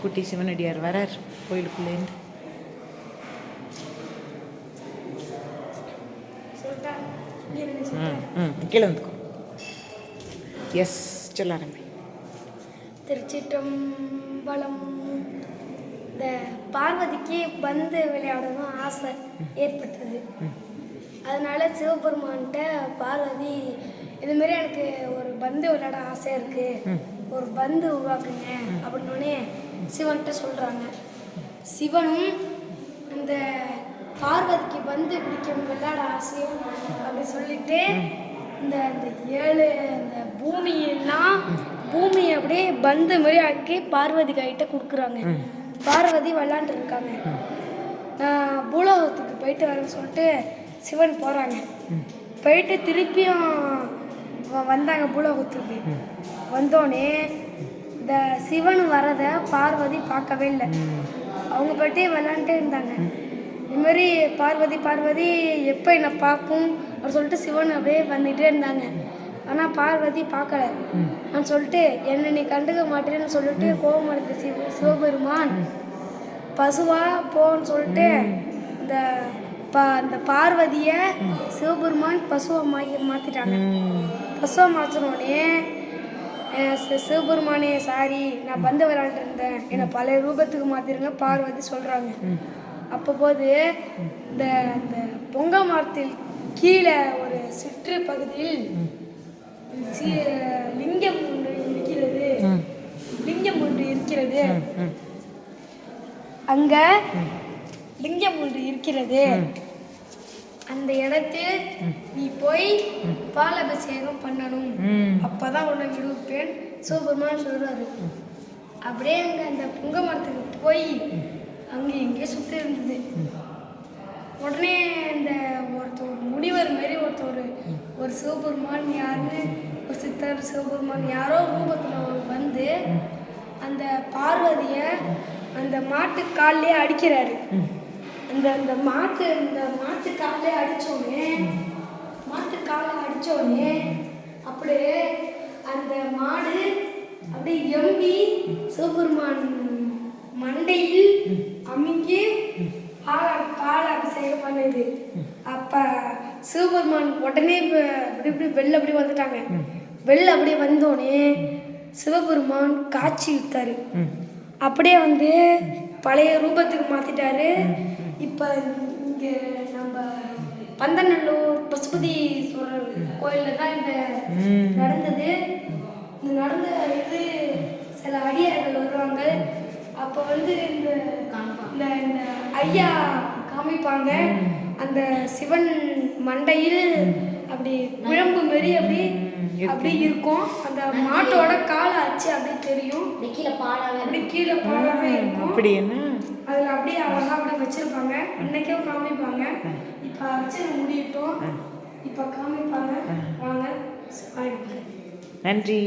குட்டி சிவனடியார் வரார் கோயிலுக்குள்ளேருந்து. கீழே வந்துக்கோ. எஸ், சொல்ல ஆரம்பி. திருச்சிற்றம்பலம். இந்த பார்வதிக்கு பந்து விளையாடணும் ஆசை ஏற்பட்டது. அதனால சிவபெருமான்கிட்ட பார்வதி, இதுமாரி எனக்கு ஒரு பந்து விளையாட ஆசையாக இருக்குது, ஒரு பந்து உருவாக்குங்க அப்படின்னோடனே சிவன்கிட்ட சொல்கிறாங்க. சிவனும் அந்த பார்வதிக்கு பந்து பிடிக்கும் விளையாட ஆசையும் அப்படி சொல்லிட்டு இந்த இந்த பூமியை அப்படியே பந்து மாதிரி ஆக்கி பார்வதி கைகிட்ட கொடுக்குறாங்க. பார்வதி விளாண்டுருக்காங்க. நான் பூலோகத்துக்கு போயிட்டு வரேன்னு சொல்லிட்டு சிவன் போகிறாங்க. போயிட்டு திருப்பியும் வந்தாங்க பூலோகத்துக்கு. வந்தோடனே இந்த சிவன் வரதை பார்வதி பார்க்கவே இல்லை. அவங்க போயிட்டே விளாண்டுட்டே இருந்தாங்க. இதுமாரி பார்வதி எப்போ என்னை பார்க்கும் அப்படின்னு சொல்லிட்டு சிவன் அப்படியே வந்துகிட்டே இருந்தாங்க. ஆனால் பார்வதி பார்க்கல. நான் சொல்லிட்டு என்னை நீ கண்டுக்க மாட்டேன்னு சொல்லிட்டு கோபம் எடுத்த சிவபெருமான் பசுவா போன்னு சொல்லிட்டு இந்த பார்வதியை சிவபெருமான் பசுவை மாற்றிட்டாங்க. பசுவை மாற்றினோடனே சிவபெருமானே சாரி, நான் பந்து விளையாண்டு இருந்தேன், என்னை பழைய ரூபத்துக்கு மாற்றிருங்க பார்வதி சொல்கிறாங்க. அப்போது இந்த பொங்க மரத்தில் கீழே ஒரு சிற்று பகுதியில் லிங்கம் ஒன்று இருக்கிறது. அங்க லிங்கம் ஒன்று இருக்கிறது. அந்த இடத்தில் நீ போய் பால் அபிஷேகம் பண்ணணும், அப்பதான் உன்னை விடுவிப்பேன் சிவபெருமான் சொல்றாரு. அப்படியே அங்க அந்த புங்க மரத்துக்கு போய் அங்கே எங்கேயோ சுற்றி இருந்தது. உடனே இந்த ஒருத்தர் முனிவர் மாரி ஒரு சிவபெருமான் யாருன்னு, ஒரு சித்தர் சிவபெருமான் யாரோ ரூபத்தில் வந்து அந்த பார்வதியை அந்த மாட்டு காலிலே அடிக்கிறாரு. அந்த மாட்டு காலிலே அடித்தோடனே அப்படியே அந்த மாடு அப்படியே எம்பி சிவபெருமான் மண்டையில் அமுங்கி பால் அபிஷேகம் பண்ணுது. அப்போ சிவபெருமான் உடனே இப்படி வெளில அப்படி வந்துட்டாங்க. வெளில அப்படியே வந்தோடனே சிவபெருமான் காட்சி விட்டாரு. அப்படியே வந்து பழைய ரூபத்துக்கு மாற்றிட்டாரு. இப்போ இங்கே நம்ம பந்தநல்லூர் பசுபதீஸ்வரர் கோயிலில் தான் இந்த நடந்தது. இந்த நடந்த இது சில அடியார்கள் வருவாங்க. அப்போ வந்து இந்த ஐயா காமிப்பாங்க. அந்த சிவன் மண்டையில் அப்படி குழம்பு மாரி அப்படி இருக்கும். அந்த மாட்டோட காலை அச்சு அப்படி தெரியும். கீழே பாலாவே இருக்கும். அதில் அப்படியே அழகாக அப்படி வச்சிருப்பாங்க. இன்னைக்கும் காமிப்பாங்க. இப்போ அர்ச்சனை முடியட்டும், இப்போ காமிப்பாங்க. வாங்க. நன்றி.